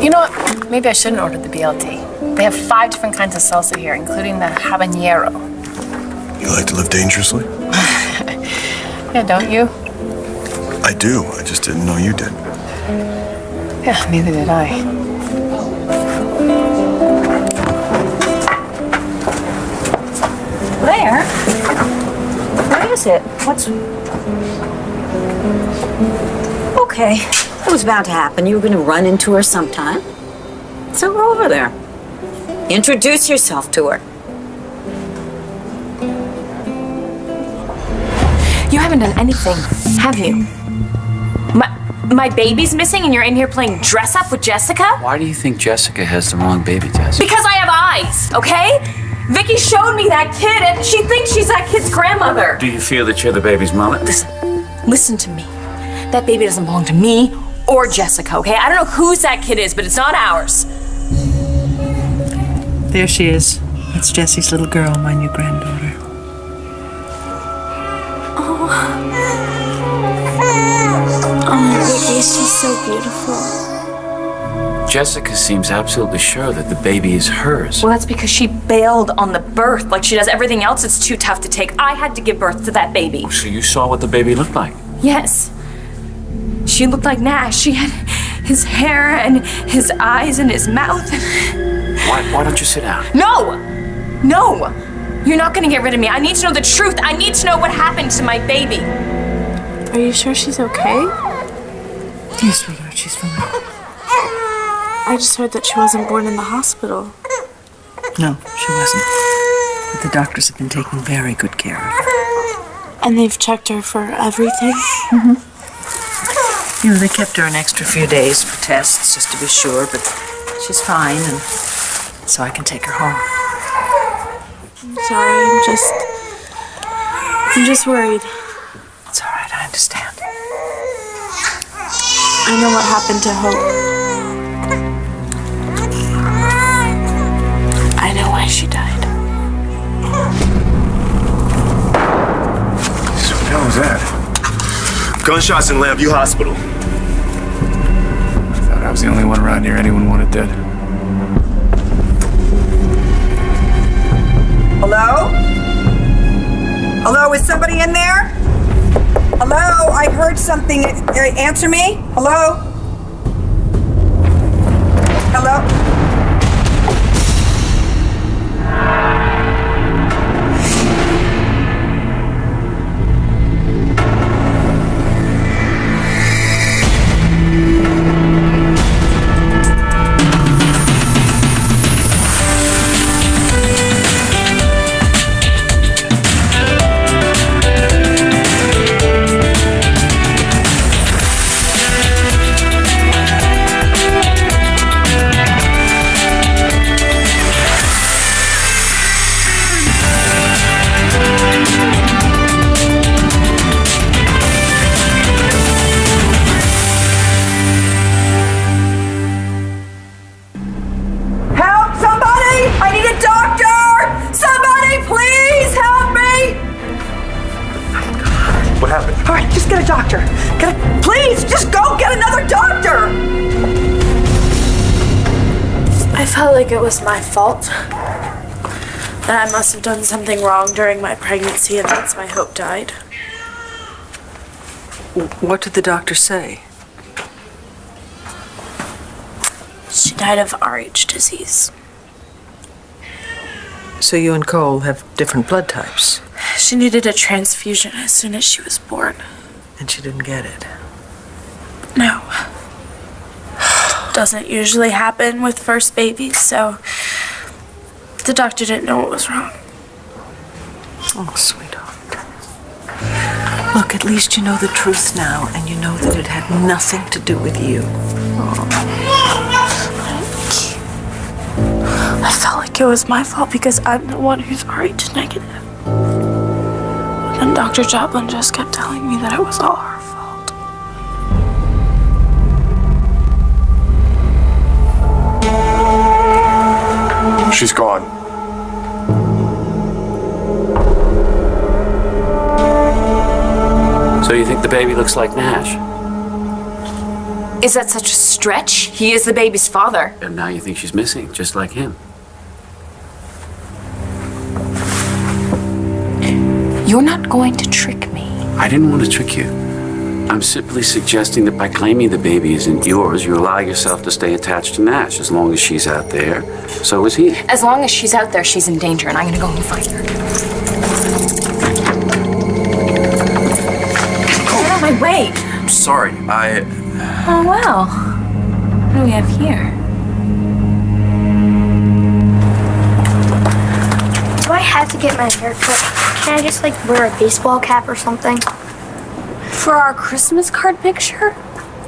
You know what? Maybe I shouldn't order the BLT. They have 5 different kinds of salsa here, including the habanero. You like to live dangerously? Yeah, don't you? I do. I just didn't know you did. Yeah, neither did I. Claire? What is it? What's... Okay, it was bound to happen. You were going to run into her sometime. So go over there. Introduce yourself to her. You haven't done anything, have you? My baby's missing and you're in here playing dress up with Jessica? Why do you think Jessica has the wrong baby test? Because I have eyes, okay? Vicky showed me that kid and she thinks she's that kid's grandmother. Do you feel that you're the baby's mother? Listen to me. That baby doesn't belong to me or Jessica, okay? I don't know whose that kid is, but it's not ours. There she is. That's Jessie's little girl, my new granddaughter. Oh, Vicky, she's so beautiful. Jessica seems absolutely sure that the baby is hers. Well, that's because she bailed on the birth like she does everything else that's too tough to take. I had to give birth to that baby. So you saw what the baby looked like? Yes. She looked like Nash. She had his hair and his eyes and his mouth. Why don't you sit down? No! No! You're not gonna get rid of me. I need to know the truth. I need to know what happened to my baby. Are you sure she's okay? Yes, sweetheart, she's fine. I just heard that she wasn't born in the hospital. No, she wasn't. But the doctors have been taking very good care of her. And they've checked her for everything? You know, they kept her an extra few days for tests, just to be sure, but she's fine, and so I can take her home. I'm sorry, I'm just worried. It's all right, I understand. I know what happened to Hope. I know why she died. So what the hell was that? Gunshots in Lambview Hospital. I thought I was the only one around here anyone wanted dead. Hello? Hello, is somebody in there? Hello, I heard something. Answer me? Hello? Hello? What happened? All right, just get a doctor. Please, just go get another doctor. I felt like it was my fault. That I must have done something wrong during my pregnancy, and that's why Hope died. What did the doctor say? She died of RH disease. So you and Cole have different blood types, She needed a transfusion as soon as she was born. and she didn't get it. No. Doesn't usually happen with first babies, so the doctor didn't know what was wrong. Oh, sweetheart. Look, at least you know the truth now, and you know that it had nothing to do with you. I felt like it was my fault because I'm the one who's RH negative. And Dr. Joplin just kept telling me that it was all her fault. She's gone. So you think the baby looks like Nash? Is that such a stretch? He is the baby's father. And now you think she's missing, just like him. You're not going to trick me. I didn't want to trick you. I'm simply suggesting that by claiming the baby isn't yours, you allow yourself to stay attached to Nash. As long as she's out there, so is he. As long as she's out there, she's in danger, and I'm gonna go and find her. Get out of my way! I'm sorry, Oh, well. What do we have here? Do I have to get my hair cut? Can I just, like, wear a baseball cap or something? For our Christmas card picture?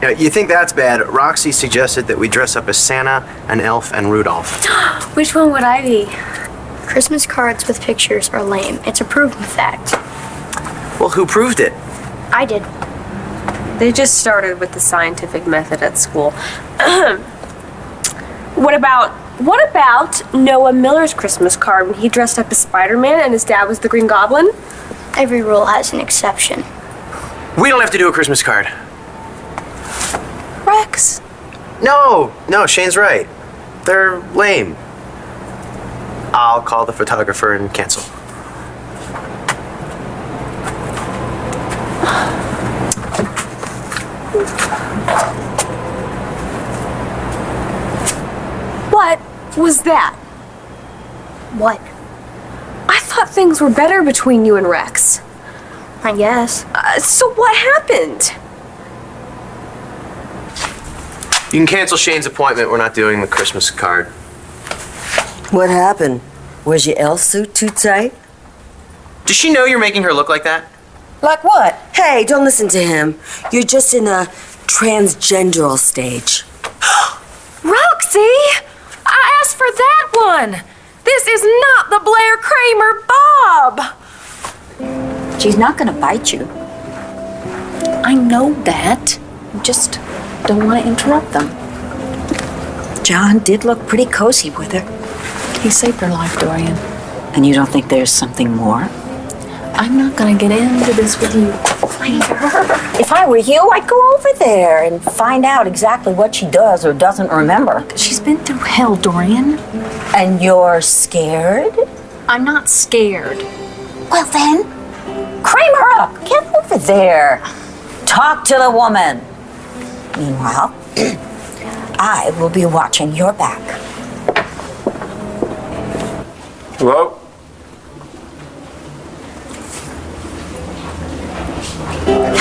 Yeah, you think that's bad? Roxy suggested that we dress up as Santa, an elf, and Rudolph. Which one would I be? Christmas cards with pictures are lame. It's a proven fact. Well, who proved it? I did. They just started with the scientific method at school. What about Noah Miller's Christmas card when he dressed up as Spider-Man and his dad was the Green Goblin? Every rule has an exception. We don't have to do a Christmas card. Rex. No, Shane's right. They're lame. I'll call the photographer and cancel. What was that? What? I thought things were better between you and Rex. I guess. So what happened? You can cancel Shane's appointment. We're not doing the Christmas card. What happened? Was your elf suit too tight? Does she know you're making her look like that? Like what? Hey, don't listen to him. You're just in a transgenderal stage. Roxy! I asked for that one! This is not the Blair Kramer Bob! She's not gonna bite you. I know that. I just don't want to interrupt them. John did look pretty cozy with her. He saved her life, Dorian. And you don't think there's something more? I'm not gonna get into this with you later. If I were you, I'd go over there and find out exactly what she does or doesn't remember. She's been through hell, Dorian. And you're scared? I'm not scared. Well then, crane her up. Get over there. Talk to the woman. Meanwhile, I will be watching your back. Hello?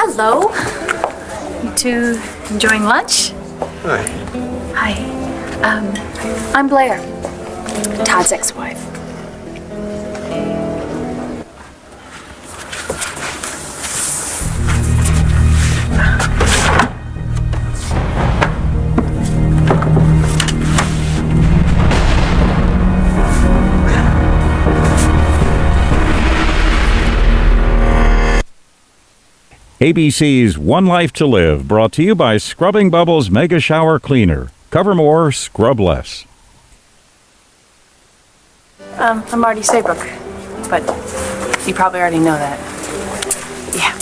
Hello. You two enjoying lunch? Hi. Hi. I'm Blair, Todd's ex-wife. ABC's One Life to Live, brought to you by Scrubbing Bubbles Mega Shower Cleaner. Cover more, scrub less. I'm Marty Saybrook, but you probably already know that. Yeah.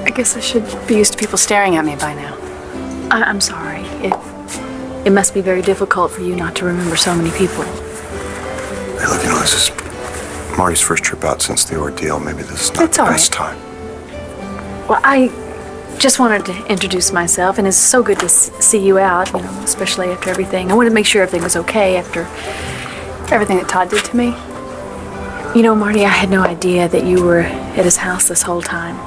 I guess I should be used to people staring at me by now. I'm sorry. It must be very difficult for you not to remember so many people. Hey, look, this is Marty's first trip out since the ordeal. Maybe this is not the best time. Well, I just wanted to introduce myself, and it's so good to see you out, especially after everything. I wanted to make sure everything was okay after everything that Todd did to me. Marty, I had no idea that you were at his house this whole time.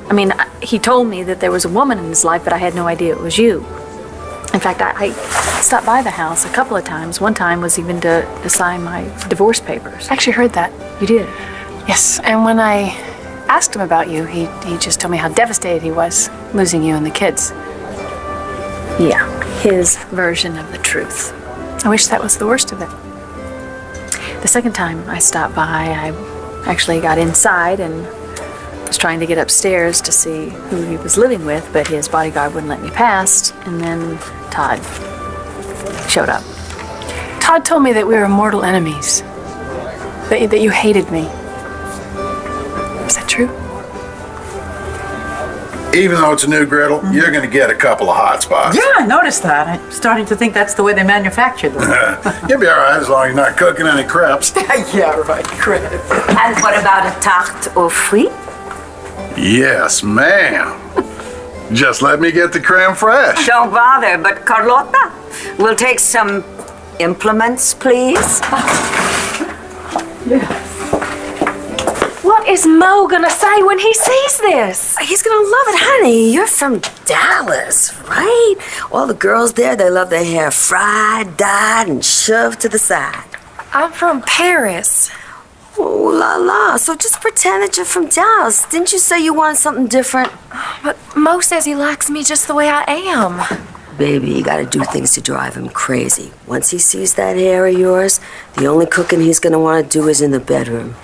I mean, he told me that there was a woman in his life, but I had no idea it was you. In fact, I stopped by the house a couple of times. One time was even to sign my divorce papers. I actually heard that. You did? Yes, and when I asked him about you, he just told me how devastated he was losing you and the kids. Yeah, his version of the truth. I wish that was the worst of it. The second time I stopped by, I actually got inside and was trying to get upstairs to see who he was living with, but his bodyguard wouldn't let me past, and then Todd showed up. Todd told me that we were mortal enemies, that you hated me. Is that true? Even though it's a new griddle, you're going to get a couple of hot spots. Yeah, I noticed that. I'm starting to think that's the way they manufacture them. You'll be all right as long as you're not cooking any crepes. Yeah, right, crepes. And what about a tarte aux fruits? Yes, ma'am. Just let me get the creme fraiche. Don't bother, but Carlotta, we'll take some implements, please. What is Mo gonna say when he sees this? He's gonna love it, honey. You're from Dallas, right? All the girls there, they love their hair fried, dyed, and shoved to the side. I'm from Paris. Oh, la la. So just pretend that you're from Dallas. Didn't you say you wanted something different? But Mo says he likes me just the way I am. Baby, you gotta do things to drive him crazy. Once he sees that hair of yours, the only cooking he's gonna wanna do is in the bedroom.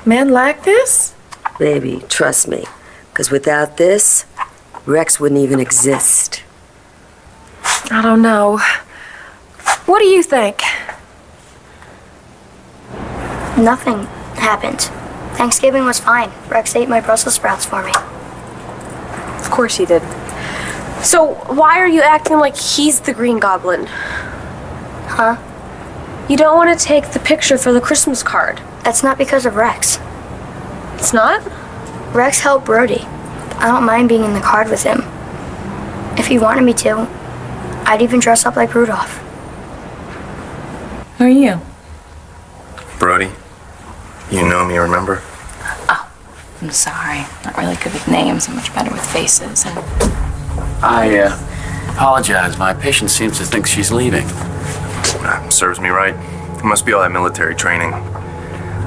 Men like this? Baby, trust me. Because without this, Rex wouldn't even exist. I don't know. What do you think? Nothing happened. Thanksgiving was fine. Rex ate my Brussels sprouts for me. Of course he did. So why are you acting like he's the Green Goblin? Huh? You don't want to take the picture for the Christmas card. That's not because of Rex. It's not? Rex helped Brody. I don't mind being in the card with him. If he wanted me to, I'd even dress up like Rudolph. Who are you? Brody, you know me, remember? Oh, I'm sorry. Not really good with names. I'm much better with faces. And I apologize. My patient seems to think she's leaving. Serves me right. It must be all that military training.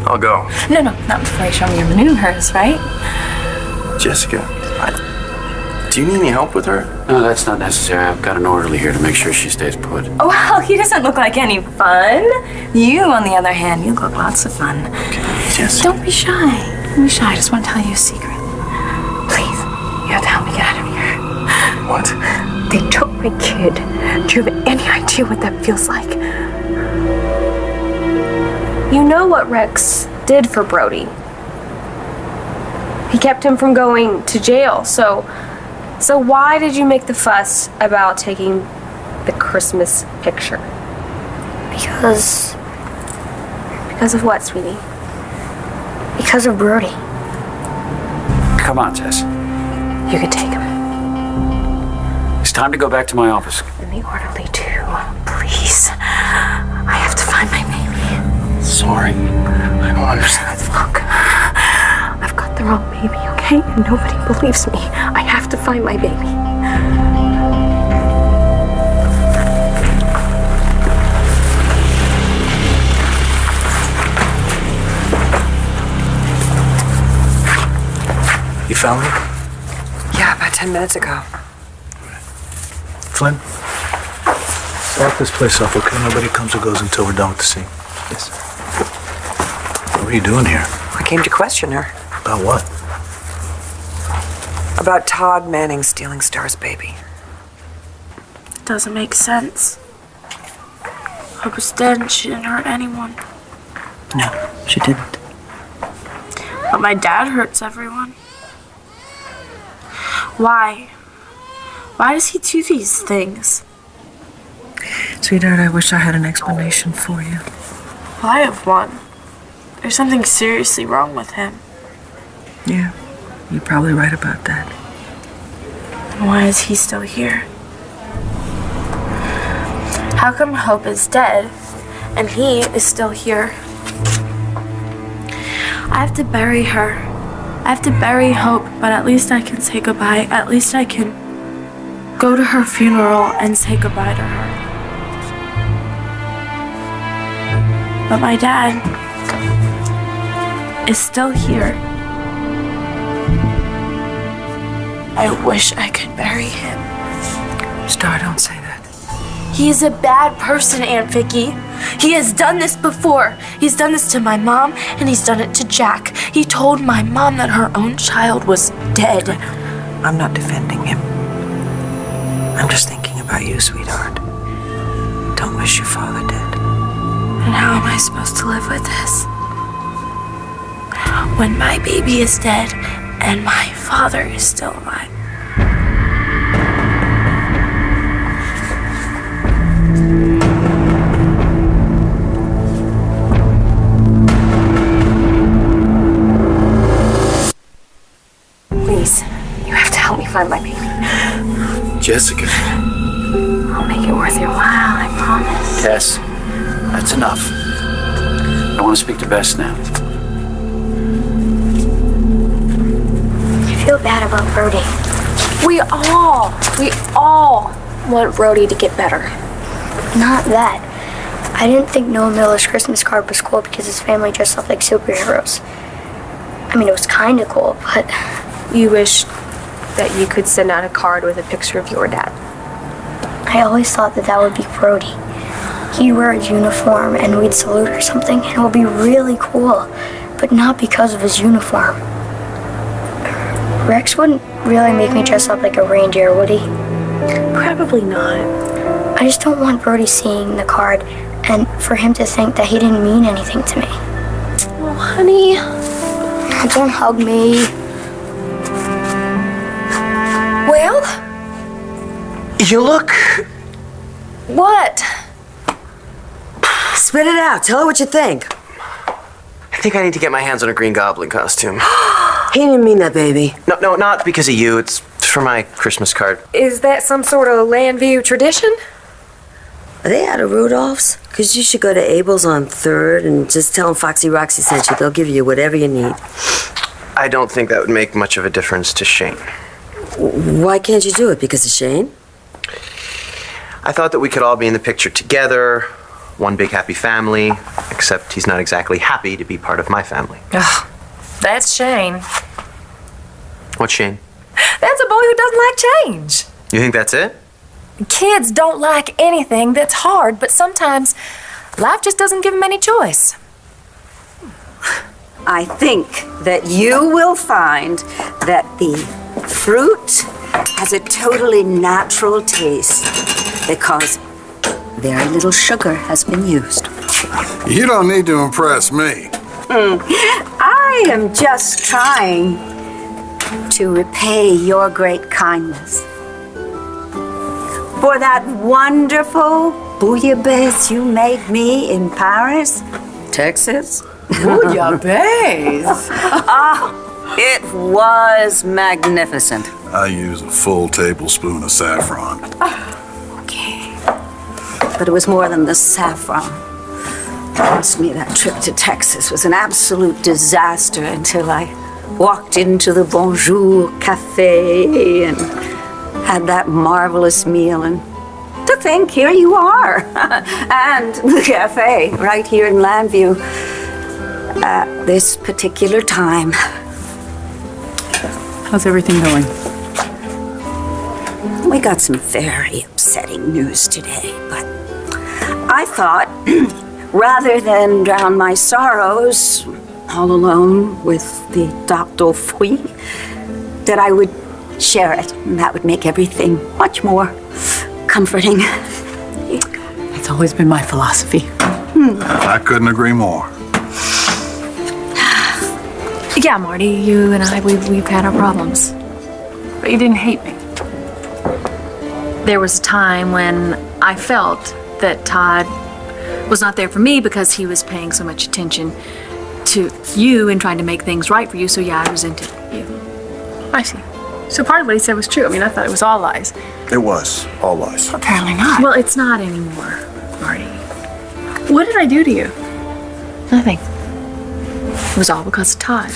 I'll go. no, not before you show me your maneuvers, right? Jessica, do you need any help with her? No, that's not necessary. I've got an orderly here to make sure she stays put. Oh, well, he doesn't look like any fun. You, on the other hand, you look lots of fun. Jessica. Don't be shy. Don't be shy. I just want to tell you a secret. Please, you have to help me get out of here. What? They took my kid. Do you have any idea what that feels like? You know what Rex did for Brody. He kept him from going to jail, so why did you make the fuss about taking the Christmas picture? Because of what, sweetie? Because of Brody. Come on, Tess. You could take him. It's time to go back to my office. And the orderly too, please. I have to find my baby. Sorry. I don't understand. Look, I've got the wrong baby, okay? And nobody believes me. I have to find my baby. You found me? Yeah, about 10 minutes ago. Flynn, lock this place up, okay? Nobody comes or goes until we're done with the scene. Yes. What are you doing here? I came to question her. About what? About Todd Manning stealing Star's baby. It doesn't make sense. Hope was dead and she didn't hurt anyone. No, she didn't. But my dad hurts everyone. Why? Why does he do these things? Sweetheart, I wish I had an explanation for you. Well, I have one. There's something seriously wrong with him. Yeah, you're probably right about that. And why is he still here? How come Hope is dead and he is still here? I have to bury her. I have to bury Hope, but at least I can say goodbye. At least I can go to her funeral and say goodbye to her. But my dad is still here. I wish I could bury him. Star, don't say that. He is a bad person, Aunt Vicky. He has done this before. He's done this to my mom, and he's done it to Jack. He told my mom that her own child was dead. I'm not defending him. I'm just thinking about you, sweetheart. Don't wish your father dead. And how am I supposed to live with this? When my baby is dead, And my father is still alive. Please, you have to help me find my baby. Jessica. I'll make it worth your while, I promise. Tess, that's enough. I want to speak to Bess now. I feel bad about Brody. We all want Brody to get better. Not that. I didn't think Noah Miller's Christmas card was cool because his family dressed up like superheroes. I mean, it was kind of cool, but... You wish that you could send out a card with a picture of your dad. I always thought that would be Brody. He'd wear his uniform and we'd salute or something, and it would be really cool, but not because of his uniform. Rex wouldn't really make me dress up like a reindeer, would he? Probably not. I just don't want Brody seeing the card and for him to think that he didn't mean anything to me. Oh, honey. Don't hug me. Well? You look... What? Spit it out. Tell her what you think. I think I need to get my hands on a Green Goblin costume. He didn't mean that, baby. No, not because of you. It's for my Christmas card. Is that some sort of Landview tradition? Are they out of Rudolph's? Because you should go to Abel's on 3rd and just tell them Foxy Roxy sent you. They'll give you whatever you need. I don't think that would make much of a difference to Shane. Why can't you do it? Because of Shane? I thought that we could all be in the picture together, one big happy family, except he's not exactly happy to be part of my family. Ugh, that's Shane. What's Shane? That's a boy who doesn't like change. You think that's it? Kids don't like anything that's hard, but sometimes life just doesn't give them any choice. I think that you will find that the fruit has a totally natural taste because very little sugar has been used. You don't need to impress me. I am just trying to repay your great kindness for that wonderful bouillabaisse you made me in Paris, Texas. Bouillabaisse? It was magnificent. I use a full tablespoon of saffron. Okay. But it was more than the saffron. Trust me, that trip to Texas was an absolute disaster until I walked into the Bonjour Cafe and had that marvelous meal. And to think, here you are. And the cafe right here in Landview at this particular time. How's everything going? We got some very upsetting news today, but I thought rather than drown my sorrows all alone with the Dr. Fruit, that I would share it, and that would make everything much more comforting. It's always been my philosophy. I couldn't agree more. Yeah, Marty, you and I, we've had our problems. But you didn't hate me. There was a time when I felt that Todd was not there for me because he was paying so much attention to you and trying to make things right for you, so yeah, I resented you. I see. So part of what he said was true. I mean, I thought it was all lies. It was all lies. Apparently not. Well, it's not anymore, Marty. What did I do to you? Nothing. It was all because of Todd.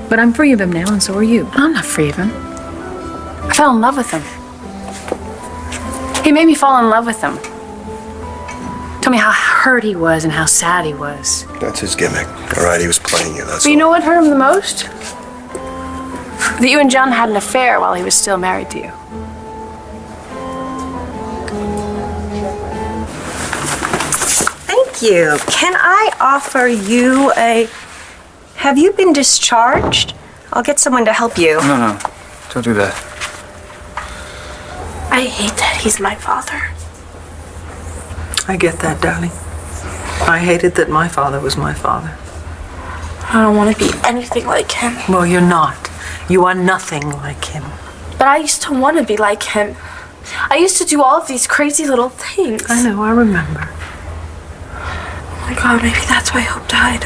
But I'm free of him now, and so are you. I'm not free of him. I fell in love with him. He made me fall in love with him. Told me how hurt he was and how sad he was. That's his gimmick. All right, he was playing you, that's But you know what hurt him the most? That you and John had an affair while he was still married to you. Thank you. Can I offer you a... Have you been discharged? I'll get someone to help you. No. Don't do that. I hate that he's my father. I get that, darling. I hated that my father was my father. I don't want to be anything like him. Well, you're not. You are nothing like him. But I used to want to be like him. I used to do all of these crazy little things. I know, I remember. Oh my God, maybe that's why Hope died.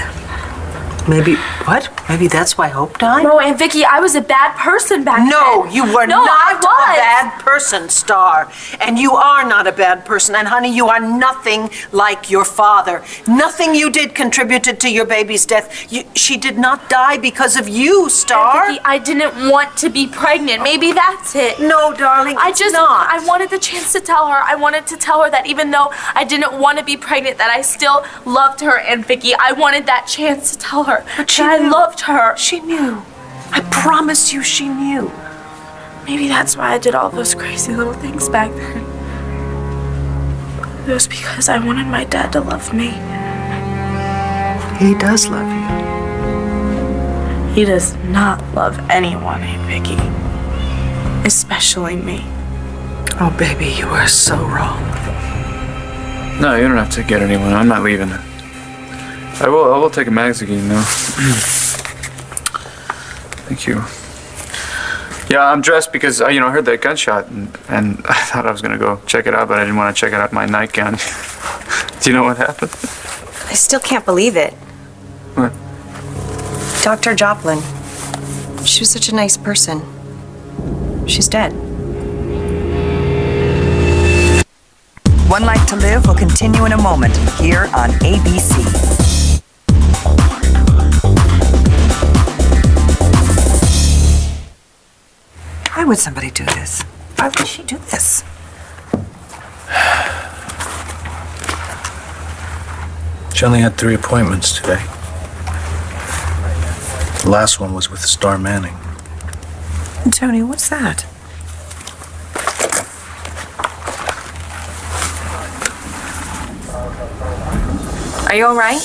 Maybe, what? Maybe that's why Hope died? No, Aunt Vicky, I was a bad person back then. No, you were No, not I was. a bad person, Star. And you are not a bad person. And honey, you are nothing like your father. Nothing you did contributed to your baby's death. She did not die because of you, Star. Aunt Vicky, I didn't want to be pregnant. Maybe that's it. No, darling, it's not. I wanted the chance to tell her. I wanted to tell her that even though I didn't want to be pregnant, that I still loved her, Aunt Vicky. I wanted that chance to tell her. But she I loved her. She knew. I promise you she knew. Maybe that's why I did all those crazy little things back then. It was because I wanted my dad to love me. He does love you. He does not love anyone, Aunt Vicky. Especially me. Oh, baby, you are so wrong. No, you don't have to get anyone. I'm not leaving. I will take a magazine, though. Thank you. Yeah, I'm dressed because I heard that gunshot, and I thought I was gonna go check it out, but I didn't want to check it out in my nightgown. Do you know what happened? I still can't believe it. What? Dr. Joplin. She was such a nice person. She's dead. One Life to Live will continue in a moment here on ABC. Why would somebody do this? Why would she do this? She only had 3 appointments today. The last one was with Star Manning. Tony, what's that? Are you all right?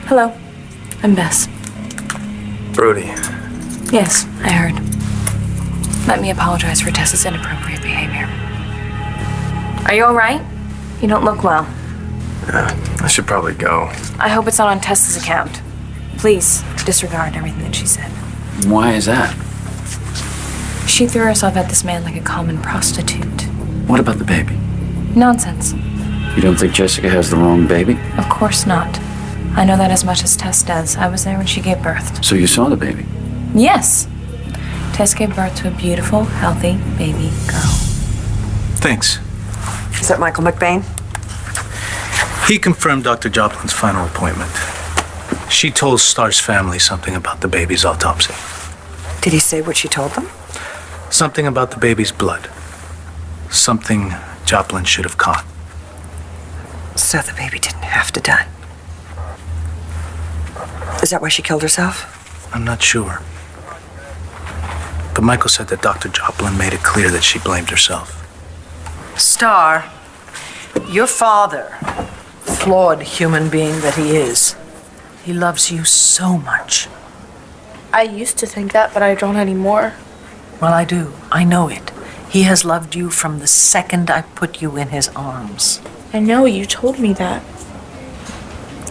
Hello, I'm Bess. Brody. Yes, I heard. Let me apologize for Tessa's inappropriate behavior. Are you all right? You don't look well. Yeah, I should probably go. I hope it's not on Tessa's account. Please disregard everything that she said. Why is that? She threw herself at this man like a common prostitute. What about the baby? Nonsense. You don't think Jessica has the wrong baby? Of course not. I know that as much as Tess does. I was there when she gave birth. So you saw the baby? Yes. Tess gave birth to a beautiful, healthy baby girl. Thanks. Is that Michael McBain? He confirmed Dr. Joplin's final appointment. She told Star's family something about the baby's autopsy. Did he say what she told them? Something about the baby's blood. Something Joplin should have caught. So the baby didn't have to die. Is that why she killed herself? I'm not sure. But Michael said that Dr. Joplin made it clear that she blamed herself. Star, your father, flawed human being that he is, he loves you so much. I used to think that, but I don't anymore. Well, I do. I know it. He has loved you from the second I put you in his arms. I know, you told me that.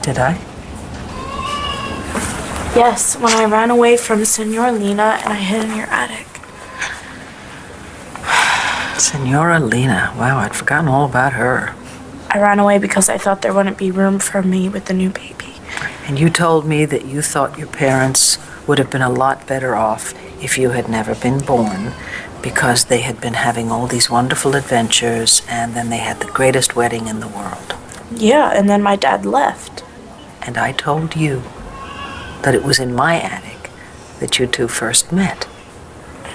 Did I? Yes, when I ran away from Senora Lena and I hid in your attic. Senora Lena. Wow, I'd forgotten all about her. I ran away because I thought there wouldn't be room for me with the new baby. And you told me that you thought your parents would have been a lot better off if you had never been born, because they had been having all these wonderful adventures and then they had the greatest wedding in the world. Yeah, and then my dad left. And I told you that it was in my attic that you two first met.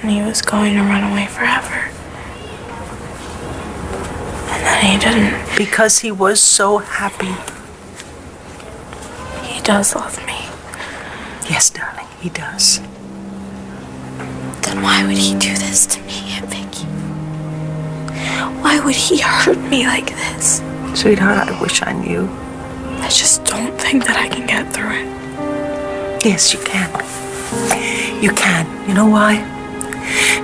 And he was going to run away forever. And then he didn't. Because he was so happy. He does love me. Yes, darling, he does. Then why would he do this to me, Aunt Vicky? Why would he hurt me like this? Sweetheart, I wish I knew. I just don't think that I can get through it. Yes, you can. You can. You know why?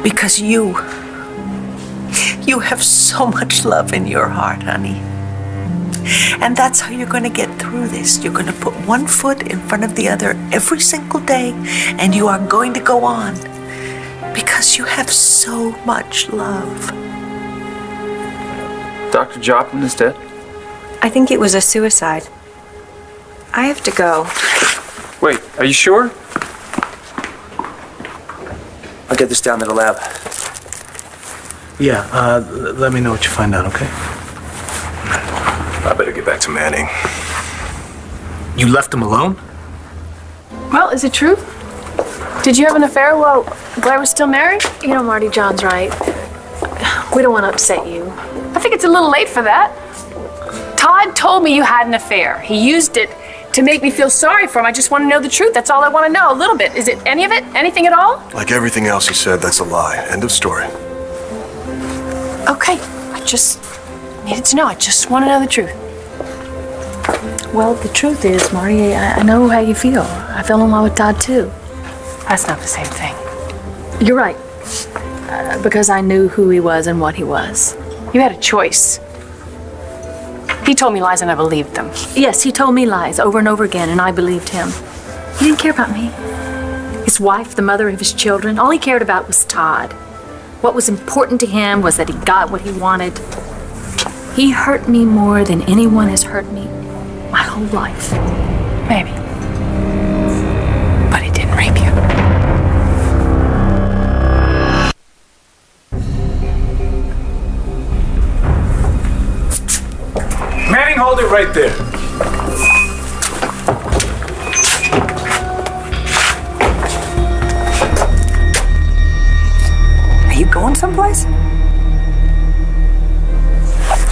Because you have so much love in your heart, honey. And that's how you're going to get through this. You're going to put one foot in front of the other every single day, and you are going to go on because you have so much love. Dr. Joplin is dead? I think it was a suicide. I have to go. Wait, are you sure? I'll get this down to the lab. Yeah, let me know what you find out, okay? I better get back to Manning. You left him alone? Well, is it true? Did you have an affair while Blair was still married? You know, Marty, John's right. We don't want to upset you. I think it's a little late for that. Todd told me you had an affair. He used it to make me feel sorry for him. I just want to know the truth. That's all I want to know, a little bit. Is it any of it? Anything at all? Like everything else he said, that's a lie. End of story. Okay, I just needed to know. I just want to know the truth. Well, the truth is, Marty, I know how you feel. I fell in love with Todd, too. That's not the same thing. You're right. Because I knew who he was and what he was. You had a choice. He told me lies and I believed them. Yes, he told me lies over and over again, and I believed him. He didn't care about me. His wife, the mother of his children, all he cared about was Todd. What was important to him was that he got what he wanted. He hurt me more than anyone has hurt me my whole life. Maybe. But he didn't rape you. Manning, hold it right there. Are you going someplace?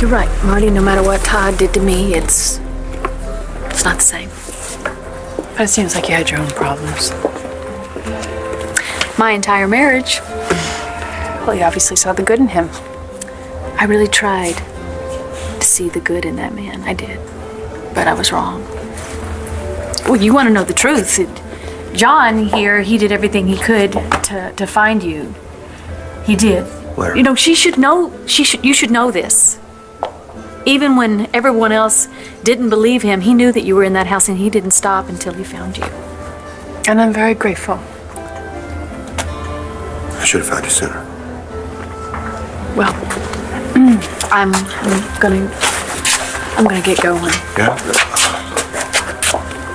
You're right, Marty. No matter what Todd did to me, it's not the same. But it seems like you had your own problems. My entire marriage. Well, you obviously saw the good in him. I really tried to see the good in that man. I did. But I was wrong. Well, you want to know the truth. John here, he did everything he could to find you. He did. Where? You know, you should know this. Even when everyone else didn't believe him, he knew that you were in that house and he didn't stop until he found you. And I'm very grateful. I should have found you sooner. Well, I'm gonna get going. Yeah?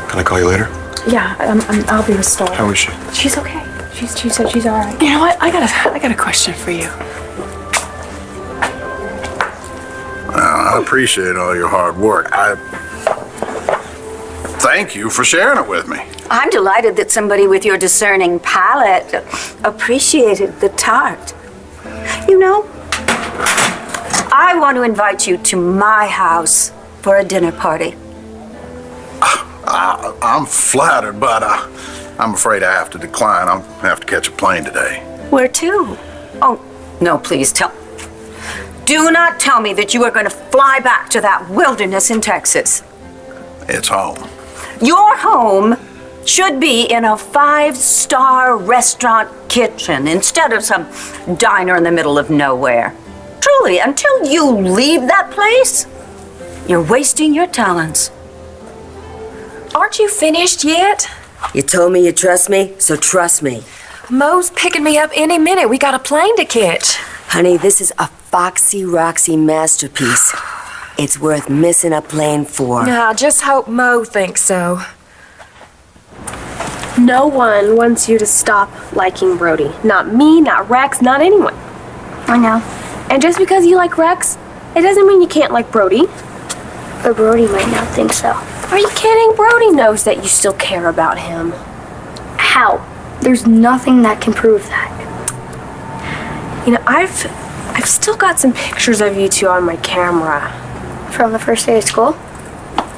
Can I call you later? Yeah, I'll be restored. How is she? She's okay. She said she's all right. You know what? I got a question for you. I appreciate all your hard work. I thank you for sharing it with me. I'm delighted that somebody with your discerning palate appreciated the tart. You know, I want to invite you to my house for a dinner party. I'm flattered, but I'm afraid I have to decline. I'll have to catch a plane today. Where to? Oh, no, please do not tell me that you are going to fly back to that wilderness in Texas. It's home. Your home should be in a 5-star restaurant kitchen instead of some diner in the middle of nowhere. Truly, until you leave that place, you're wasting your talents. Aren't you finished yet? You told me you trust me, so trust me. Mo's picking me up any minute. We got a plane to catch. Honey, this is a Foxy Roxy masterpiece. It's worth missing a plane for. Nah, just hope Mo thinks so. No one wants you to stop liking Brody. Not me, not Rex, not anyone. I know. And just because you like Rex, it doesn't mean you can't like Brody. But Brody might not think so. Are you kidding? Brody knows that you still care about him. How? There's nothing that can prove that. You know, I've still got some pictures of you two on my camera. From the first day of school?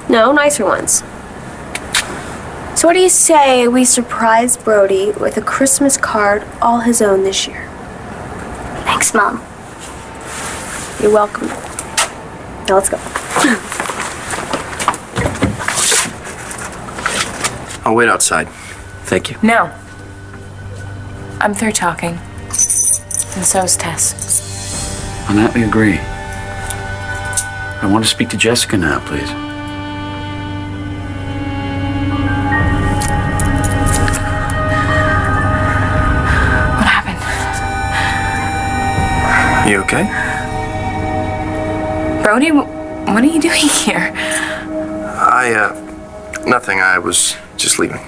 No, nicer ones. So what do you say we surprise Brody with a Christmas card all his own this year? Thanks, Mom. You're welcome. Now let's go. I'll wait outside. Thank you. No. I'm through talking. And so's Tess. On that we agree. I want to speak to Jessica now, please. What happened? You okay? Brody, what are you doing here? Nothing. I was just leaving.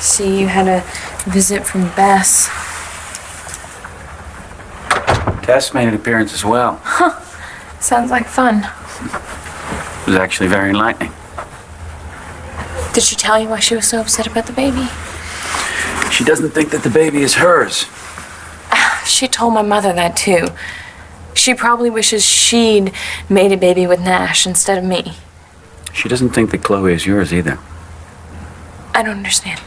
See, you had a visit from Bess. Tess made an appearance as well. Huh. Sounds like fun. It was actually very enlightening. Did she tell you why she was so upset about the baby? She doesn't think that the baby is hers. She told my mother that too. She probably wishes she'd made a baby with Nash instead of me. She doesn't think that Chloe is yours either. I don't understand.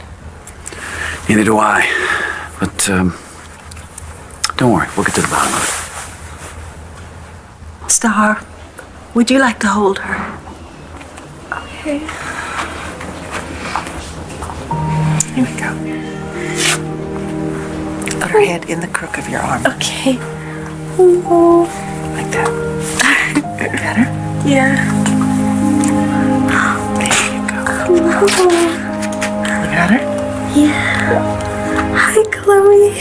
Neither do I. But, don't worry. We'll get to the bottom of it. Star, would you like to hold her? Okay. Here we go. Put her head in the crook of your arm. Okay. Like that. Better? Yeah. There you go. You got her? Yeah. Hi, Chloe.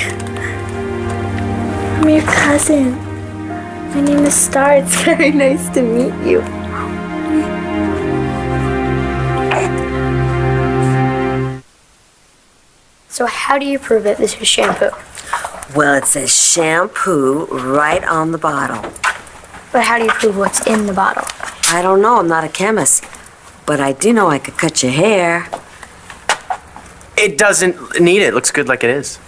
I'm your cousin. My name is Star. It's very nice to meet you. So how do you prove that this is shampoo? Well, it says shampoo right on the bottle. But how do you prove what's in the bottle? I don't know. I'm not a chemist. But I do know I could cut your hair. It doesn't need it. It looks good like it is.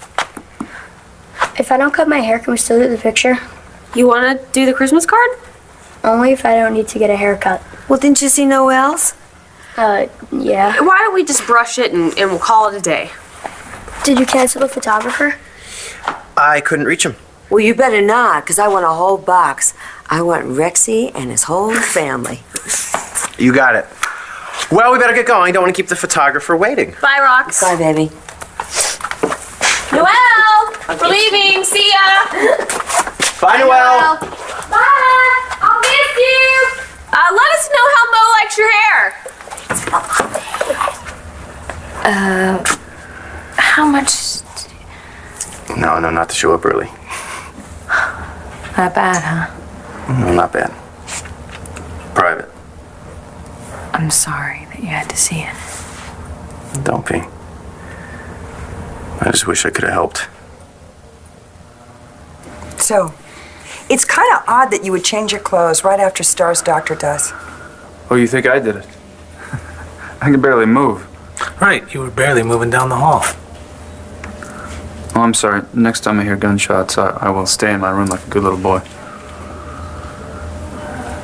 If I don't cut my hair, can we still do the picture? You want to do the Christmas card? Only if I don't need to get a haircut. Well, didn't you see Noel's? Yeah. Why don't we just brush it and we'll call it a day? Did you cancel the photographer? I couldn't reach him. Well, you better not, because I want a whole box. I want Rexy and his whole family. You got it. Well, we better get going. Don't want to keep the photographer waiting. Bye, Rox. Bye, baby. Noelle! We're leaving. See ya! Bye, Noelle. Bye! I'll miss you! Let us know how Mo likes your hair. How much? No, not to show up early. Not bad, huh? No, not bad. Private. I'm sorry that you had to see it. Don't be. I just wish I could have helped. So, it's kind of odd that you would change your clothes right after Star's doctor does. Oh, you think I did it? I can barely move. Right, you were barely moving down the hall. Oh, I'm sorry. Next time I hear gunshots, I will stay in my room like a good little boy.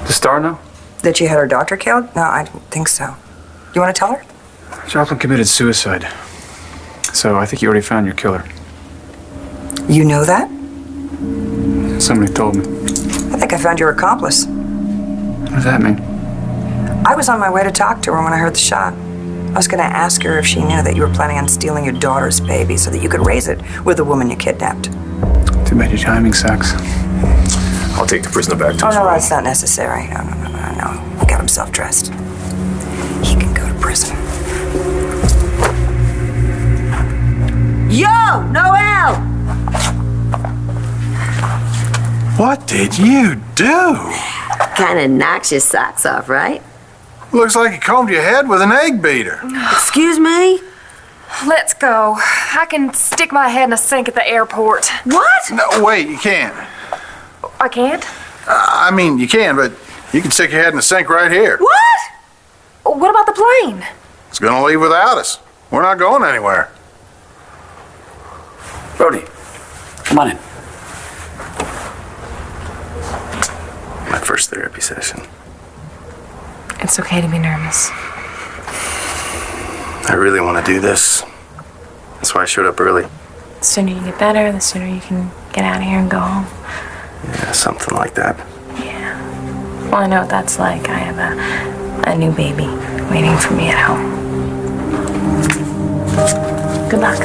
Does Star know? That she had her doctor killed? No, I don't think so. You want to tell her? Joplin committed suicide. So I think you already found your killer. You know that? Somebody told me. I think I found your accomplice. What does that mean? I was on my way to talk to her when I heard the shot. I was going to ask her if she knew that you were planning on stealing your daughter's baby so that you could raise it with the woman you kidnapped. Too bad your timing sucks. I'll take the prisoner back to Oh, his no, room. that's not necessary. No. He got himself dressed. He can go to prison. Yo, Noel! What did you do? Kind of knocks your socks off, right? Looks like you combed your head with an egg beater. Excuse me? Let's go. I can stick my head in a sink at the airport. What? No, wait, you can't. I can't? I mean, you can, but you can stick your head in the sink right here. What? What about the plane? It's gonna leave without us. We're not going anywhere. Brody, come on in. My first therapy session. It's okay to be nervous. I really want to do this. That's why I showed up early. The sooner you get better, the sooner you can get out of here and go home. Yeah, something like that. Yeah. Well, I know what that's like. I have a new baby waiting for me at home. Good luck.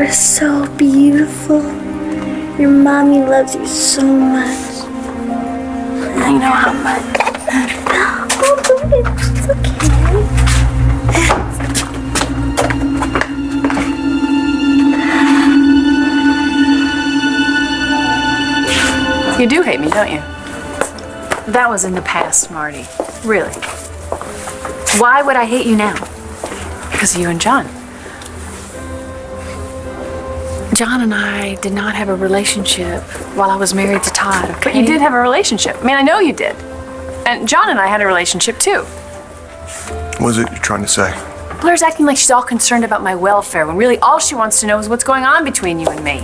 are so beautiful. Your mommy loves you so much. I know how much. Oh, it's okay. You do hate me, don't you? That was in the past, Marty. Really. Why would I hate you now? Because of you and John. John and I did not have a relationship while I was married to Todd, okay? But you did have a relationship. I mean, I know you did. And John and I had a relationship too. What is it you're trying to say? Blair's acting like she's all concerned about my welfare when really all she wants to know is what's going on between you and me.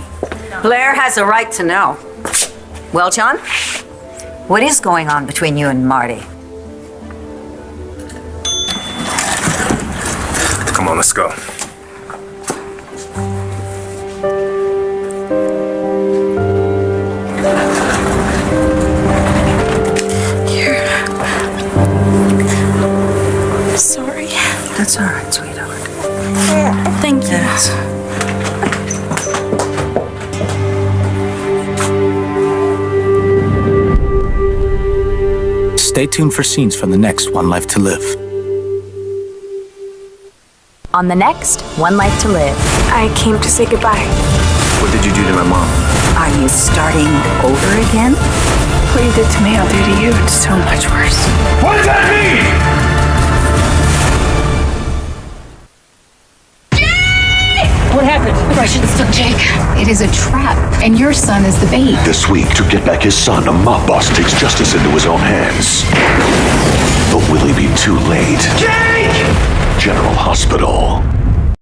Blair has a right to know. Well, John, what is going on between you and Marty? Come on, let's go. Sorry. That's all right, sweetheart. Thank you. Yes. Stay tuned for scenes from the next One Life to Live. On the next One Life to Live. I came to say goodbye. What did you do to my mom? Are you starting over again? What you did to me, I'll do to you. It's so much worse. What does that mean? What happened? Russians took Jake. It is a trap, and your son is the bait. This week, to get back his son, a mob boss takes justice into his own hands. But will he be too late? Jake! General Hospital.